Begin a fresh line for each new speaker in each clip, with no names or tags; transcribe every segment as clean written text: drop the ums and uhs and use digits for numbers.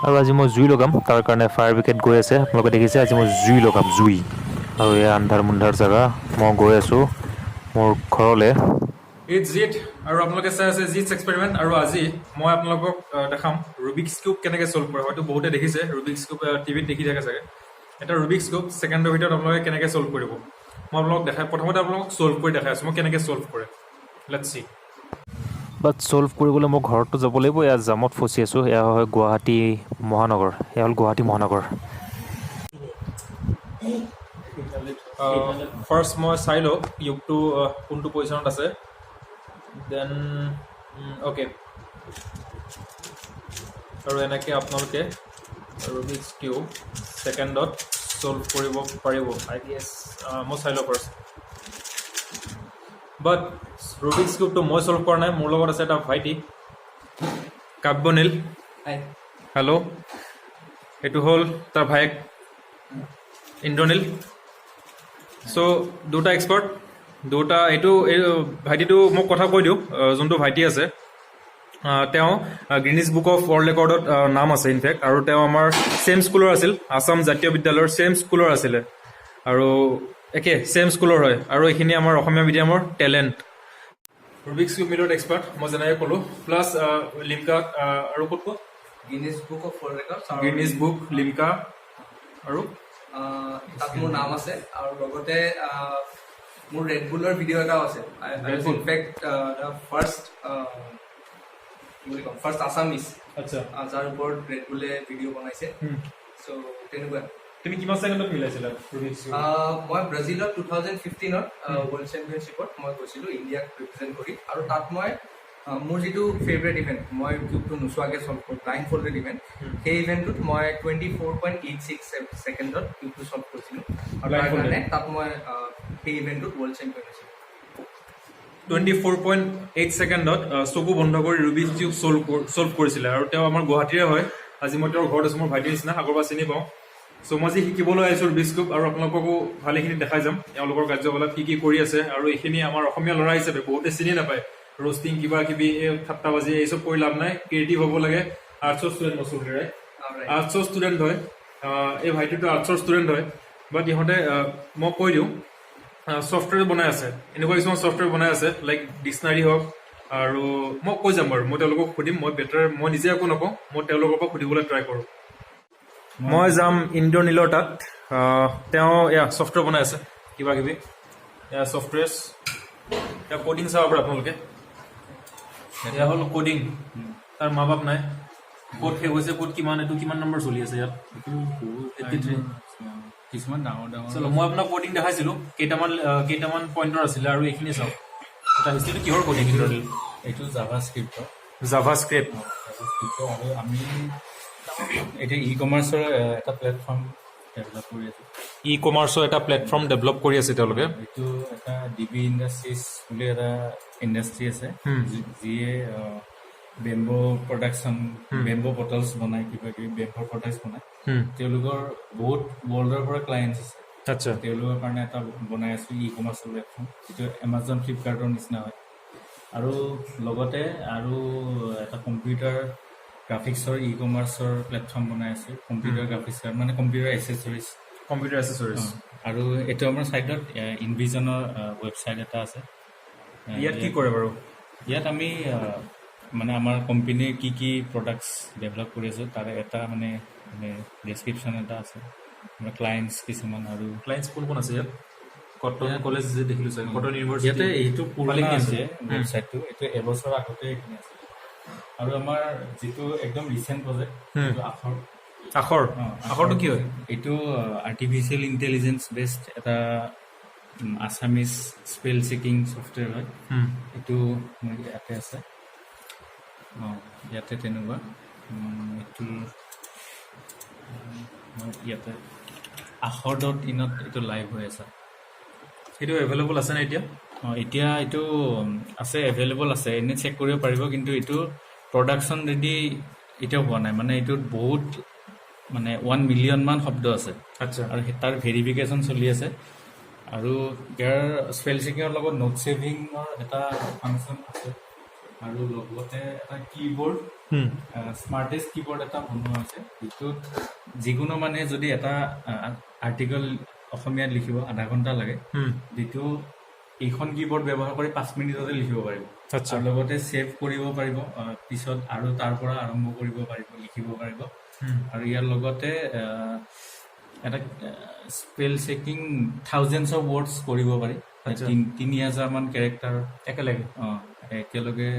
আৰু আজি মই জুই লগাম তাৰ কাৰণে ফায়াৰ ব্ৰিগেড গৈ আছে আপোনালোকে দেখিছে আজি মই জুই লগাম জুই আৰু এয়া আন্ধাৰ মুন্ধাৰ জেগা মই গৈ আছোঁ মোৰ ঘৰলৈ
ইটছ জিত আৰু আপোনালোকে চাই আছে জিটছ এক্সপেৰিমেণ্ট আৰু আজি মই আপোনালোকক দেখাম ৰুবিক্স কিউব কেনেকৈ ছল্ভ কৰে হয়তো বহুতে দেখিছে ৰুবিক্স কিউব টিভিত দেখি থাকে চাগে এটা ৰুবিক্স কিউব ছেকেণ্ডৰ ভিতৰত আপোনালোকে কেনেকৈ ছল্ভ কৰিব মই আপোনালোকক দেখাই প্ৰথমতে আপোনালোকক ছল্ভ কৰি দেখাই আছোঁ মই কেনেকৈ ছল্ভ কৰে লেটছ চি
বাট ছল্ভ কৰিবলৈ মই ঘৰতো যাব লাগিব এয়া জামত ফচি আছোঁ এয়া হয় গুৱাহাটী মহানগৰ এয়া হ'ল গুৱাহাটী মহানগৰ
ফাৰ্ষ্ট মই চাই লওঁ কিউবটো কোনটো পজিশ্যনত আছে দেন অ'কে আৰু এনেকৈ আপোনালোকে ৰুবিক্স কিউব ছেকেণ্ডত ছল্ভ কৰিব পাৰিব আই গেছ মই চাই লওঁ ফাৰ্ষ্ট বাট ৰুবিক্স কিউবটো মই ছল্ভ কৰা নাই মোৰ লগত আছে এটা ভাইটি কাব্যনীল হেল্ল' এইটো হ'ল তাৰ ভায়েক ইন্দ্ৰনীল চ' দুটা এক্সপাৰ্ট দুটা এইটো ভাইটিটো মোক কথা কৈ দিওঁ যোনটো ভাইটি আছে তেওঁ গ্ৰীনিজ বুক অফ ৱৰ্ল্ড ৰেকৰ্ডত নাম আছে ইনফেক্ট আৰু তেওঁ আমাৰ ছেম স্কুলৰ আছিল আছাম জাতীয় বিদ্যালয়ৰ ছেম স্কুলৰ আছিলে আৰু একে ছেম স্কুলৰ হয় আৰু এইখিনি আমাৰ অসমীয়া মিডিয়ামৰ টেলেণ্ট ৰুবিক্স কিউব মিলত এক্সপাৰ্ট মই যেনেকৈ ক'লোঁ প্লাছ লিমকা আৰু ক'ত
Guinness book of world record
Guinness book Limca আৰু
তাত মোৰ নাম আছে আৰু লগতে মোৰ ৰেড বুলৰ ভিডিঅ' এটাও আছে ইনফেক্ট ফাৰ্ষ্ট কি বুলি ক'ম ফাৰ্ষ্ট আছামিজ
আচ্ছা
যাৰ ওপৰত ৰেড বুলে ভিডিঅ' বনাইছে চ' তেনেকুৱা
তুমি কিমান ছেকেণ্ডত মিলাইছিলা ৰুবিক্স কিউব
মই ব্ৰাজিলত 2015ত ৱৰ্ল্ড চেম্পিয়নশ্বিপত মই গৈছিলোঁ ইণ্ডিয়াক ৰিপ্ৰেজেণ্ট কৰি আৰু তাত মই মোৰ যিটো ফেভৰেট ইভেণ্ট মই কিউবটো নোচোৱাকৈ ছল্ভ কৰোঁ ব্লাইণ্ড ফল্ডেড ইভেণ্ট সেই ইভেণ্টটোত মই 24.86 ছেকেণ্ডত কিউবটো ছল্ভ কৰিছিলোঁ আৰু তাৰ কাৰণে তাত মই সেই ইভেণ্টটোত ৱৰ্ল্ড চেম্পিয়ন হৈছিলোঁ
24.8 ছেকেণ্ডত চকু বন্ধ কৰি ৰুবিক্স কিউব ছল্ভ কৰিছিলে আৰু তেওঁ আমাৰ গুৱাহাটীৰে হয় আজি মই তেওঁৰ ঘৰত আছোঁ মোৰ ভাইটিৰ নিচিনা আগৰ পৰা চিনি পাওঁ চ' মই আজি শিকিবলৈ আহিছোঁ ৰুবিক্স কিউব আৰু আপোনালোককো ভালেখিনি দেখাই যাম তেওঁলোকৰ কাৰ্যকলাপ কি কি কৰি আছে আৰু এইখিনি আমাৰ অসমীয়া ল'ৰা হিচাপে বহুতে চিনি নাপায় ৰ'ষ্টিং কিবা কিবি এই ঠাট্টাবাজি এই চব কৰি লাভ নাই ক্ৰিয়েটিভ হ'ব লাগে আৰ্টছৰ ষ্টুডেণ্ট মচুৰে আৰ্টছৰ ষ্টুডেণ্ট হয় এই ভাইটিটো আৰ্টছৰ ষ্টুডেণ্ট হয় বাট ইহঁতে মই কৈ দিওঁ ছফ্টৱেৰ বনাই আছে এনেকুৱা কিছুমান ছফ্টৱেৰ বনাই আছে লাইক ডিক্সনাৰী হওক আৰু মই কৈ যাম বাৰু মই তেওঁলোকক সুধিম মই বেটাৰ মই নিজে একো নকওঁ মই তেওঁলোকৰ পৰা সুধিবলৈ ট্ৰাই কৰোঁ মই যাম ইন্দ্ৰনীলৰ তাত তেওঁ এয়া ছফ্টৱেৰ বনাই আছে কিবা কিবি এয়া ছফ্টৱেৰ এয়া ক'ডিং চাব পাৰে আপোনালোকে এয়া হ'ল ক'ডিং তাৰ মা বাপ নাই ক'ত শেষ হৈছে ক'ত কিমান এইটো কিমান নম্বৰ চলি আছে ইয়াত 83
কিছুমান ডাঙৰ ডাঙৰ
চলো মই আপোনাক ক'ডিং দেখাইছিলোঁ কেইটামান পইণ্টৰ আছিলে আৰু এইখিনি চাওক এটা হিষ্ট্ৰীটো কিহৰ ক'ডিং
এইটো জাভা স্ক্ৰিপ্টৰ
জাভা স্ক্ৰিপ্ট
আৰু আমি এতিয়া ই কমাৰ্চৰ এটা প্লেটফৰ্ম ডেভেলপ কৰি আছোঁ
ই কমাৰ্চৰ এটা প্লেটফৰ্ম ডেভেলপ কৰি আছে তেওঁলোকে
এইটো এটা ডিবি ইণ্ডাষ্ট্ৰিজ বুলি এটা ইণ্ডাষ্ট্ৰি আছে যিয়ে বেম্বো প্ৰডাকশ্যন বেম্বো বটলছ বনায় কিবা কিবি বেম্বো প্ৰডাক্টছ বনায় তেওঁলোকৰ বহুত ৱৰ্ল্ডৰ পৰা ক্লায়েণ্টছ আছে
আচ্ছা
তেওঁলোকৰ কাৰণে এটা বনাই আছোঁ ই কমাৰ্চৰ প্লেটফৰ্ম যিটো এমাজন ফ্লিপকাৰ্টৰ নিচিনা হয় আৰু লগতে আৰু এটা কম্পিউটাৰ গ্ৰাফিক্সৰ ই কমাৰ্চৰ প্লেটফৰ্ম বনাই আছোঁ কম্পিউটাৰ গ্ৰাফিক্স মানে কম্পিউটাৰ এচেছৰিজ আৰু এইটো আমাৰ ছাইডত ইনভিজনৰ ৱেবছাইট এটা আছে
ইয়াত কি কৰে বাৰু
ইয়াত আমি মানে আমাৰ কোম্পানীৰ কি কি প্ৰডাক্টছ ডেভেলপ কৰি আছোঁ তাৰে এটা মানে ডেছক্ৰিপশ্যন এটা আছে আমাৰ ক্লায়েণ্টছ কিছুমান আৰু
ক্লায়েণ্টছ কোন কোন আছে ইয়াত কটন কলেজ যে দেখিলোঁ চাগে কটন ইউনিভাৰ্চিটি
ইয়াতে এইটো পুৰণা আছে ৱেবছাইটটো এইটো এবছৰ আগতে এইখিনি আছে আৰু আমাৰ যিটো একদম ৰিচেণ্ট প্ৰজেক্ট
আখৰটো কি হয়
এইটো আৰ্টিফিচিয়েল ইণ্টেলিজেঞ্চ বেছড এটা আছামিজ স্পেল চেকিং ছফ্টৱেৰ হয় এইটো ইয়াতে আছে ইয়াতে তেনেকুৱা এইটো ইয়াতে আখৰ.ইনত এইটো লাইভ হৈ আছে
সেইটো এভেইলেবল আছে নে এতিয়া
এতিয়া এইটো আছে এভেইলেবল আছে এনেই চেক কৰিব পাৰিব কিন্তু এইটো প্ৰডাকশ্যন ৰেডি এতিয়াও হোৱা নাই মানে এইটোত বহুত মানে 1 মিলিয়ন মান শব্দ আছে
আচ্ছা
আৰু তাৰ ভেৰিফিকেশ্যন চলি আছে আৰু ইয়াৰ স্পেল চেকিঙৰ লগত নোট ছেভিঙৰ এটা ফাংচন আছে আৰু লগতে এটা কীবৰ্ড স্মাৰ্টেষ্ট কীবৰ্ড এটা বনোৱা আছে, যিটোত যিকোনো মানে যদি এটা আৰ্টিকল অসমীয়াত লিখিব আধা ঘণ্টা লাগে, যিটো এইখন কীবৰ্ড ব্যৱহাৰ কৰি 5 মিনিটতে লিখিব পাৰিব।
আচ্ছা।
আৰু লগতে ছেভ কৰিব পাৰিব, পিছত আৰু তাৰ পৰা আৰম্ভ কৰিব পাৰিব, লিখিব পাৰিব। আৰু ইয়াৰ লগতে এটা spell checking thousands of words কৰিব পাৰি, 3000 মান কেৰেক্টাৰ
একেলগে।
একেলগে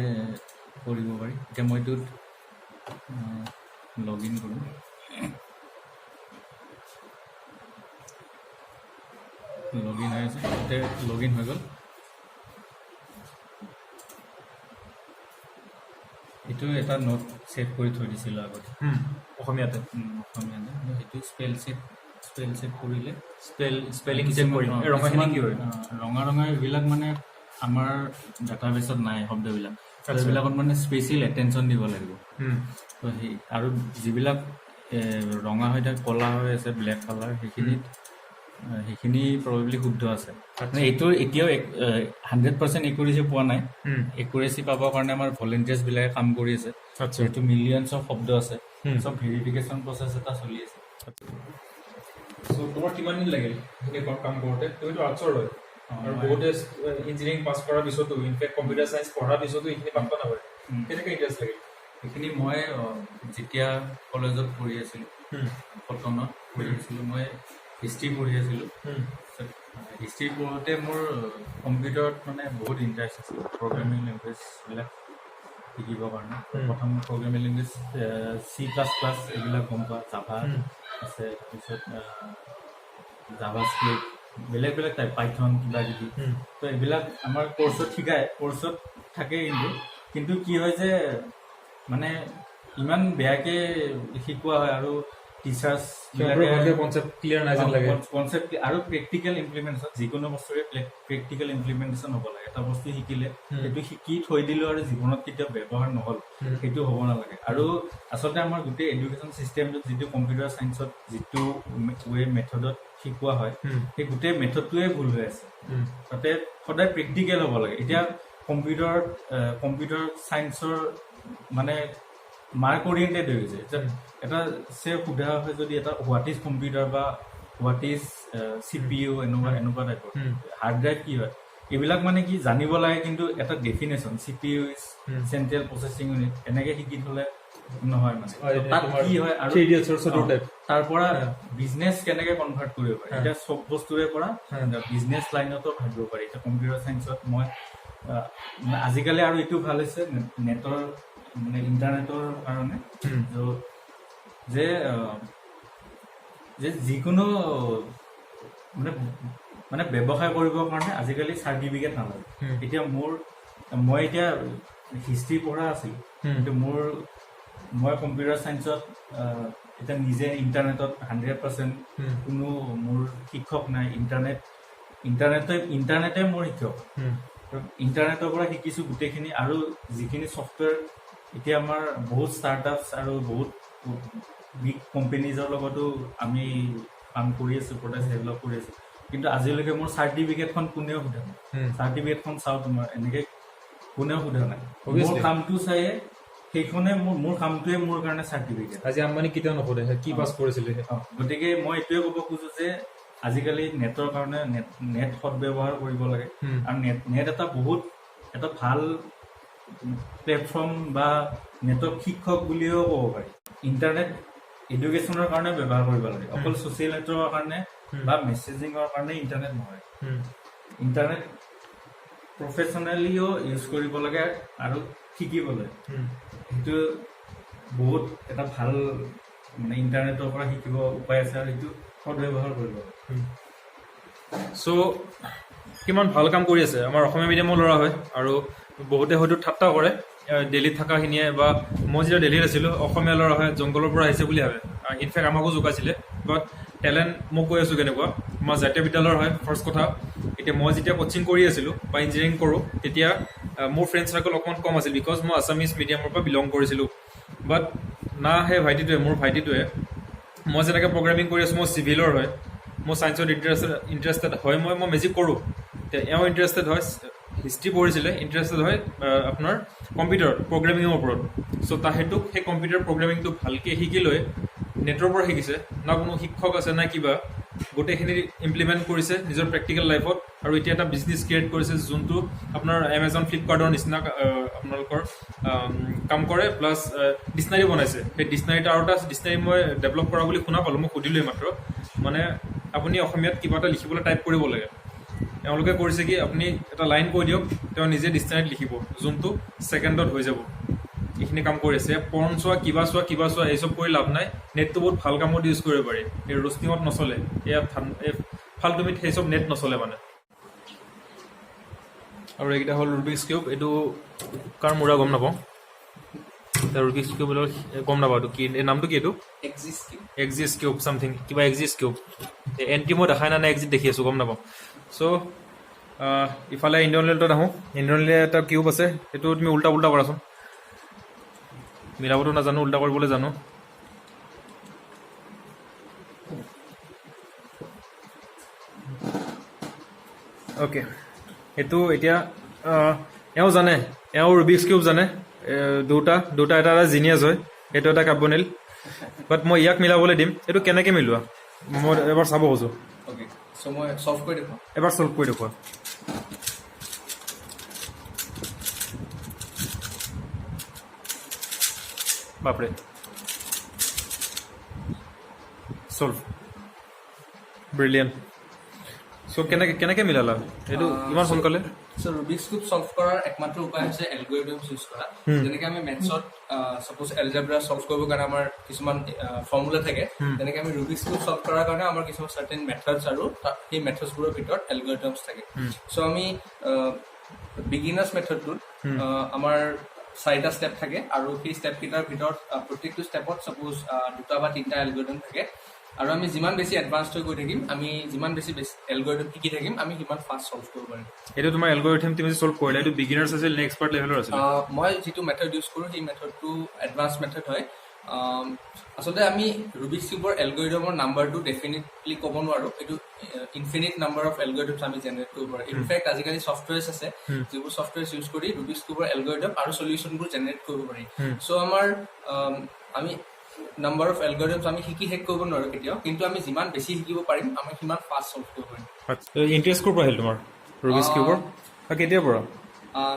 কৰিব পাৰি। এতিয়া মই এইটোত লগ ইন কৰোঁ। লগ ইন হৈ আছে, এতিয়া লগ ইন হৈ গ'ল। এইটো এটা নোট ছেভ কৰি থৈ দিছিলোঁ আগতে
অসমীয়াতে।
অসমীয়াতে। সেইটো স্পেল চেভ কৰিলে
স্পেলিং চেক কৰিম। ৰঙাখিনি কি হয়?
ৰঙা এইবিলাক মানে আমাৰ ডাটাবেছত নাই শব্দবিলাক, সেইবিলাকত মানে স্পেচিয়েল এটেনশ্যন দিব লাগিব। তো সেই আৰু যিবিলাক ৰঙা হৈ থাকে, ক'লা হৈ আছে, ব্লেক কালাৰ, সেইখিনি প্ৰবেবলি শুদ্ধ আছে। মানে এইটোৰ এতিয়াও 100% একুৰেচি পোৱা নাই। একুৰেচি পাবৰ কাৰণে আমাৰ ভলেণ্টিয়াৰ্ছবিলাকে কাম কৰি আছে। যিহেতু মিলিয়নছ অফ শব্দ আছে, চব ভেৰিফিকেশ্যন প্ৰচেছ এটা চলি আছে।
তোমাৰ কিমান দিন লাগিল সেইখিনি কাম কৰোঁতে? তুমিতো আৰ্টছৰ হয়, আৰু বহুতে ইঞ্জিনিয়াৰিং পাছ কৰাৰ পিছতো, ইনফেক্ট কম্পিউটাৰ চায়েন্স পঢ়াৰ পিছতো এইখিনি কাম নকৰে। কেনেকৈ ইণ্টাৰেষ্ট লাগিল?
সেইখিনি মই যেতিয়া কলেজত পঢ়ি আছিলোঁ, কটনত পঢ়ি আছিলোঁ, মই হিষ্ট্ৰী পঢ়ি আছিলোঁ। হিষ্ট্ৰী পঢ়োঁতে মোৰ কম্পিউটাৰত মানে বহুত ইণ্টাৰেষ্ট আছিল, প্ৰগ্ৰেমিং লেংগুৱেজবিলাক শিকিবৰ কাৰণে। প্ৰথম প্ৰগ্ৰেমিং লেংগুৱেজ C++ এইবিলাক গম পোৱা, জাভা আছে, তাৰপিছত জাভা স্ক্ৰিপ্ট, বেলেগ টাইপ, পাইথন, কিবা কিবি। তো এইবিলাক আমাৰ কৰ্চত শিকায়, কৰ্চত থাকে। কিন্তু কি হয় যে মানে ইমান বেয়াকৈ শিকোৱা হয়, আৰু টিচাৰ্ছবিলাকে
কনচেপ্ট ক্লিয়াৰ নাই যেন লাগে।
কনচেপ্ট আৰু প্ৰেক্টিকেল ইমপ্লিমেণ্টেশ্যন, যিকোনো বস্তুৰে প্ৰেক্টিকেল ইমপ্লিমেণ্টেশ্যন হ'ব লাগে। এটা বস্তু শিকিলে সেইটো শিকি থৈ দিলোঁ আৰু জীৱনত কেতিয়াও ব্যৱহাৰ নহ'ল, সেইটো হ'ব নালাগে। আৰু আচলতে আমাৰ গোটেই এডুকেশ্যন চিষ্টেমটোত যিটো কম্পিউটাৰ চায়েন্সত যিটো মেথডত শিকোৱা হয়, সেই গোটেই মেথডটোৱে ভুল হৈ আছে। তাতে সদায় প্ৰেক্টিকেল হ'ব লাগে। এতিয়া কম্পিউটাৰ চায়েন্সৰ মানে মাৰ্ক অৰিয়েণ্টেড হৈ গৈছে। এটা সোধা হয় যদি এটা হোৱাট ইজ কম্পিউটাৰ বা হোৱাট ইজ CPU, এনেকুৱা টাইপৰ। হাৰ্ড ড্ৰাইভ কি হয়, এইবিলাক মানে কি জানিব লাগে, কিন্তু এটা definition CPU is central processing unit, এনেকৈ শিকি থ'লে নহয়। মানে তাত কি হয় আৰু তাৰ পৰা বিজনেছ কেনেকৈ কনভাৰ্ট কৰিব পাৰি, এতিয়া চব বস্তুৰে পৰা বিজনেছ লাইনতো ভাবিব পাৰি। এতিয়া কম্পিউটাৰ চায়েন্সত মই আজিকালি আৰু এইটো ভাল হৈছে নেটৰ মানে ইণ্টাৰনেটৰ কাৰণে, যে যিকোনো মানে ব্যৱসায় কৰিবৰ কাৰণে আজিকালি চাৰ্টিফিকেট নালাগে। এতিয়া মই এতিয়া হিষ্ট্ৰী পঢ়া আছিলোঁ, কিন্তু মই কম্পিউটাৰ চায়েন্সত এতিয়া নিজে ইণ্টাৰনেটত 100% কোনো মোৰ শিক্ষক নাই। ইণ্টাৰনেটে মোৰ শিক্ষক। ইণ্টাৰনেটৰ পৰা শিকিছোঁ গোটেইখিনি। আৰু যিখিনি ছফ্টৱেৰ এতিয়া আমাৰ বহুত ষ্টাৰ্টআপছ আৰু বহুত বিগ কোম্পেনীজৰ লগতো আমি কাম কৰি আছোঁ, প্ৰডাক্ট ডেভেলপ কৰি আছোঁ। কিন্তু আজিলৈকে মোৰ চাৰ্টিফিকেটখন কোনেও সোধা নাই। চাৰ্টিফিকেটখন চাওঁ তোমাৰ, এনেকৈ কোনেও সোধা নাই। মোৰ কামটো চায়ে সেইখনে মোৰ কামটোৱে মোৰ কাৰণে চাৰ্টিফিকেট।
আজি আম্বানী কেতিয়াও নোসোধে কি পাছ কৰিছিলে।
গতিকে মই এইটোৱে ক'ব খোজোঁ যে আজিকালি নেটৰ কাৰণে নেট সদব্যৱহাৰ কৰিব লাগে। আৰু নেট এটা ভাল প্লেটফৰ্ম বা নেটৱৰ্ক শিক্ষক বুলিও ক'ব পাৰি। ইণ্টাৰনেট এডুকেশ্যনৰ কাৰণে ব্যৱহাৰ কৰিব লাগে, অকল ছ'চিয়েল নেটৱৰ্কৰ কাৰণে বা মেছেজিঙৰ কাৰণে ইণ্টাৰনেট নহয়। ইণ্টাৰনেট প্ৰফেচনেলিও ইউজ কৰিব লাগে আৰু শিকিবলৈ। সেইটো বহুত এটা ভাল মানে ইণ্টাৰনেটৰ পৰা শিকিব উপায় আছে, আৰু সেইটো সদব্যৱহাৰ কৰিব লাগে।
চ' কিমান ভাল কাম কৰি আছে। আমাৰ অসমীয়া মিডিয়ামৰ ল'ৰা হয়, আৰু বহুতে হয়তো ঠাট্টা কৰে দিল্লীত থকাখিনিয়ে, বা মই যেতিয়া দিল্লীত আছিলোঁ, অসমীয়া ল'ৰা হয়, জংঘলৰ পৰা আহিছে বুলি ভাবে। ইনফেক্ট আমাকো জোকাইছিলে। বাট টেলেণ্ট মই কৈ আছোঁ কেনেকুৱা। আমাৰ জাতীয় বিদ্যালয়ৰ হয় ফাৰ্ষ্ট কথা। এতিয়া মই যেতিয়া কোচিং কৰি আছিলোঁ বা ইঞ্জিনিয়াৰিং কৰোঁ, তেতিয়া মোৰ ফ্ৰেণ্ড চাৰ্কল অকণমান কম আছিল, বিকজ মই আছামিজ মিডিয়ামৰ পৰা বিলং কৰিছিলোঁ। বাট সেই মোৰ ভাইটিটোৱে মই যেনেকৈ প্ৰগ্ৰেমিং কৰি আছোঁ, মই চিভিলৰ হয়, মই ছায়েন্সত ইণ্টাৰেষ্টেড হয়, মই মেজিক কৰোঁ। এওঁ ইণ্টাৰেষ্টেড হয়, হিষ্ট্ৰী পঢ়িছিলে, ইণ্টাৰেষ্টেড হয় আপোনাৰ কম্পিউটাৰ প্ৰগ্ৰেমিঙৰ ওপৰত। চ' সেইটো সেই কম্পিউটাৰ প্ৰগ্ৰেমিংটো ভালকৈ শিকি লৈ নেটৰ পৰা শিকিছে, না কোনো শিক্ষক আছে না কিবা, গোটেইখিনি ইমপ্লিমেণ্ট কৰিছে নিজৰ প্ৰেক্টিকেল লাইফত, আৰু এতিয়া এটা বিজনেছ ক্ৰিয়েট কৰিছে যোনটো আপোনাৰ এমেজন ফ্লিপকাৰ্টৰ নিচিনা আপোনালোকৰ কাম কৰে, প্লাছ ডিক্সনাৰী বনাইছে। সেই ডিক্সনাৰীটা আৰু এটা ডিক্সনাৰী মই ডেভেলপ কৰা বুলি শুনা পালোঁ, মই সুধিলোঁৱেই মাত্ৰ। মানে আপুনি অসমীয়াত কিবা এটা লিখিবলৈ টাইপ কৰিব লাগে, তেওঁলোকে কৰিছে কি আপুনি এটা লাইন কৈ দিয়ক, তেওঁ নিজে ডিক্সনাৰীত লিখিব, যোনটো ছেকেণ্ডত হৈ যাব। এইখিনি কাম কৰি আছে। পৰ্ণ চোৱা, কিবা চোৱা এইচব কৰি লাভ নাই। নেটটো বহুত ভাল কামত ইউজ কৰিব পাৰি, এই ৰোষ্টিঙত নচলে, এই ফাল্টুমিত সেইচব নেট নচলে মানে। আৰু এইকেইটা হ'ল ৰুবিক্স কিউব। এইটো কাৰ মূৰা গম নাপাওঁ, ৰুবিক্স কিউব গম নাপাওঁ এইটো কি, এই নামটো কি? এইটো এক্সিছ কিউব চামথিং, কিবা এক্সিছ কিউব। এণ্টি মই দেখাই নাই এক্সিট দেখি আছোঁ, গম নাপাওঁ। চ' ইফালে ইণ্ডিয়ান লেটত আহোঁ। ইণ্ডিয়ান লে এটা কিউব আছে, সেইটো তুমি উল্টা কৰাচোন। মিলাবতো নাজানো, উল্টা কৰিবলৈ জানো। অ'কে, এইটো এতিয়া এওঁ জানে, এওঁ ৰুবিক্স কিউব জানে, দুটা এটা জিনিয়াছ হয়। এইটো এটা কাৰ্বনিল, বাট মই ইয়াক মিলাবলৈ দিম। এইটো কেনেকৈ মিলোৱা মই এবাৰ চাব খোজোঁ।
অ'কে, চ' মই চল্ভ কৰি দেখুৱাম।
এবাৰ চল্ভ কৰি দেখুৱা। বাপৰে, চল্ভ, ব্ৰিলিয়েণ্ট। চ' কেনেকৈ মিলালা এইটো ইমান সোনকালে?
চ' ৰুবিক্স কিউব চল্ভ কৰাৰ একমাত্ৰ উপায় হৈছে এলগৰিদমছ ইউজ কৰা। যেনেকৈ আমি মেথছত ছাপ'জ এলজেব্ৰা চল্ভ কৰিবৰ কাৰণে আমাৰ কিছুমান ফৰ্মুলা থাকে, তেনেকৈ আমি ৰুবিক্স কিউব চল্ভ কৰাৰ কাৰণে আমাৰ কিছুমান চাৰ্টেন মেথডছ আৰু সেই মেথডছবোৰৰ ভিতৰত এলগৰিদমছ থাকে। চ' আমি বিগিনাৰ্ছ মেথডটোত আমাৰ 4টা ষ্টেপ থাকে, আৰু সেই ষ্টেপকেইটাৰ ভিতৰত প্ৰত্যেকটো ষ্টেপত ছাপ'জ 2টা বা 3টা এলগৰিদম থাকে। আৰু আমি যিমান বেছি এডভান্স হৈ গৈ থাকিম, আমি যিমান বেছি এলগৰিদম শিকি থাকিম, আমি সিমান ফাষ্ট চল্ভ কৰিব পাৰিম।
এইটো তোমাৰ এলগৰিথম তুমি চল্ভ কৰিলা, এইটো বিগিনাৰ্ছ আছিল নে এক্সপাৰ্ট লেভেলৰ আছিল?
মই যিটো মেথড ইউজ কৰোঁ সেই মেথডটো এডভান্স মেথড হয়। আচলতে আমি ৰুবিক্স কিউবৰ এলগৰিদমৰ নাম্বাৰটো ডেফিনেটলি ক'ব নোৱাৰোঁ, এইটো ইনফিনিট নাম্বাৰ অফ এলগৰিদমছ আমি জেনেৰেট কৰিব পাৰোঁ। ইনফেক্ট আজিকালি ছফ্টৱেৰ্ছ আছে যিবোৰ ছফ্টৱেৰ্ছ ইউজ কৰি ৰুবিক্স কিউবৰ এলগৰিদম আৰু চলিউশ্যনবোৰ জেনেৰেট কৰিব পাৰি। চ' আমাৰ আমি নাম্বাৰ অফ এলগৰিদমছ আমি শিকি শেষ কৰিব নোৱাৰোঁ কেতিয়াও, কিন্তু আমি যিমান বেছি শিকিব পাৰিম আমি সিমান ফাষ্ট চল্ভ কৰিব পাৰিম।
ইণ্টাৰেষ্ট ক'ৰ পৰা আহিল তোমাৰ ৰুবিক্স কিউবৰ, কেতিয়াৰ পৰা?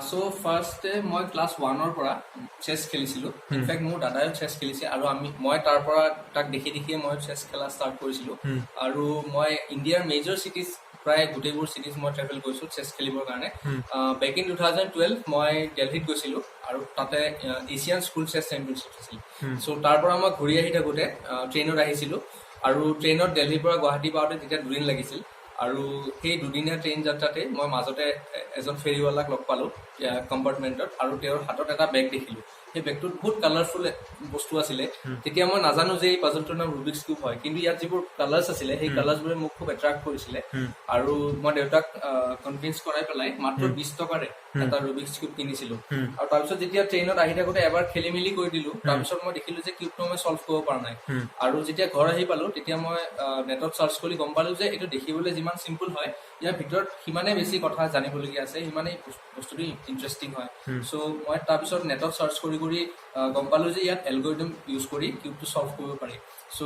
চ' ফাৰ্ষ্টে মই ক্লাছ 1ৰ পৰা চেছ খেলিছিলোঁ। ইনফেক্ট মোৰ দাদাইও চেছ খেলিছে, আৰু মই তাৰ পৰা তাক দেখিয়ে মই চেছ খেলা ষ্টাৰ্ট কৰিছিলোঁ। আৰু মই ইণ্ডিয়াৰ মেজৰ চিটিজ প্ৰায় গোটেইবোৰ চিটিজ মই ট্ৰেভেল কৰিছোঁ চেছ খেলিবৰ কাৰণে। বেক ইন 2012 মই দিল্লীত গৈছিলোঁ, আৰু তাতে এছিয়ান স্কুল চেছ চেম্পিয়নশ্বিপ আছিল। চ' তাৰ পৰা মই ঘূৰি আহি থাকোঁতে ট্ৰেইনত আহিছিলোঁ, আৰু ট্ৰেইনত দিল্লীৰ পৰা গুৱাহাটী পাওঁতে তেতিয়া 2 দিন লাগিছিল। আৰু সেই 2দিনীয়া ট্ৰেইন যাত্ৰাতে মই মাজতে এজন ফেৰীৱালাক লগ পালোঁ কম্পাৰ্টমেণ্টত, আৰু তেওঁৰ হাতত এটা বেগ দেখিলোঁ। সেই বেগটোত বহুত কালাৰফুল বস্তু আছিলে। তেতিয়া মই নাজানো যে এই পাজলটোৰ নাম ৰুবিক্স কিউব হয়, কিন্তু ইয়াত যিবোৰ কালাৰ্ছ আছিলে সেই কালাৰ্ছবোৰে মোক খুব এট্ৰেক্ট কৰিছিলে। আৰু মই দেউতাক কনভিন্স কৰাই পেলাই মাত্ৰ 20 টকাৰে এটা ৰুবিক্স কিউব কিনিছিলোঁ। আৰু তাৰপিছত যেতিয়া ট্ৰেইনত আহি থাকোঁতে এবাৰ খেলি মেলি কৰি দিলোঁ, তাৰপিছত মই দেখিলোঁ যে কিউবটো মই চল্ভ কৰিব পৰা নাই। আৰু যেতিয়া ঘৰ আহি পালোঁ তেতিয়া মই নেটত চাৰ্চ কৰি গম পালোঁ যে এইটো দেখিবলৈ যিমান চিম্পল হয়, ইয়াৰ ভিতৰত সিমানেই বেছি কথা জানিবলগীয়া আছে, সিমানেই বস্তুটো ইণ্টাৰেষ্টিং হয়। চ' মই তাৰপিছত নেটত চাৰ্চ কৰি গম পালোঁ যে ইয়াত এলগৰিদম ইউজ কৰি কিউবটো চল্ভ কৰিব পাৰি। চ'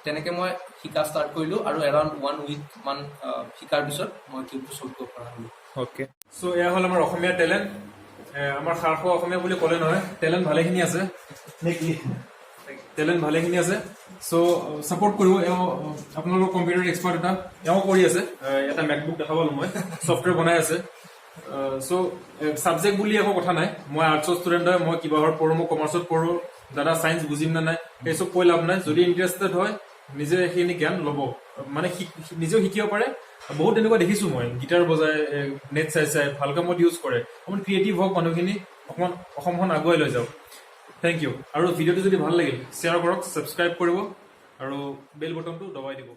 তেনেকৈ মই শিকা ষ্টাৰ্ট কৰিলোঁ, আৰু এৰাউণ্ড 1 উইক মান শিকাৰ পিছত মই কিউবটো চল্ভ কৰিব পৰা হ'লোঁ।
অ'কে, চ' এয়া হ'ল আমাৰ অসমীয়া টেলেণ্ট। আমাৰ সাৰখোৱা অসমীয়া বুলি ক'লে নহয়, টেলেণ্ট ভালেখিনি আছে নে কি? টেলেণ্ট ভালেখিনি আছে। চ' ছাপৰ্ট কৰিব। এওঁ আপোনালোকৰ কম্পিউটাৰ এক্সপাৰ্ট এওঁ কৰি আছে। এটা মেকবুক দেখা পালোঁ মই, ছফ্টৱেৰ বনাই আছে। চ' ছাবজেক্ট বুলি একো কথা নাই। মই আৰ্টছৰ ষ্টুডেণ্ট হয়, মই কিবাহত পঢ়োঁ, মই কমাৰ্চত পঢ়োঁ, দাদা ছায়েন্স বুজিম নে নাই সেইচব কৈ লাভ নাই। যদি ইণ্টাৰেষ্টেড হয় নিজে সেইখিনি জ্ঞান ল'ব, মানে নিজেও শিকিব পাৰে। বহুত তেনেকুৱা দেখিছোঁ মই, গিটাৰ বজাই নেট চাই ভাল কামত ইউজ কৰে। অকণমান ক্ৰিয়েটিভ হওক মানুহখিনি, অকণমান অসমখন আগুৱাই লৈ যাওক। Thank you. আৰু ভিডিঅ'টো যদি ভাল লাগিল শ্বেয়াৰ কৰক, ছাবস্ক্ৰাইব কৰিব, আৰু বেল বটনটো দবাই দিব।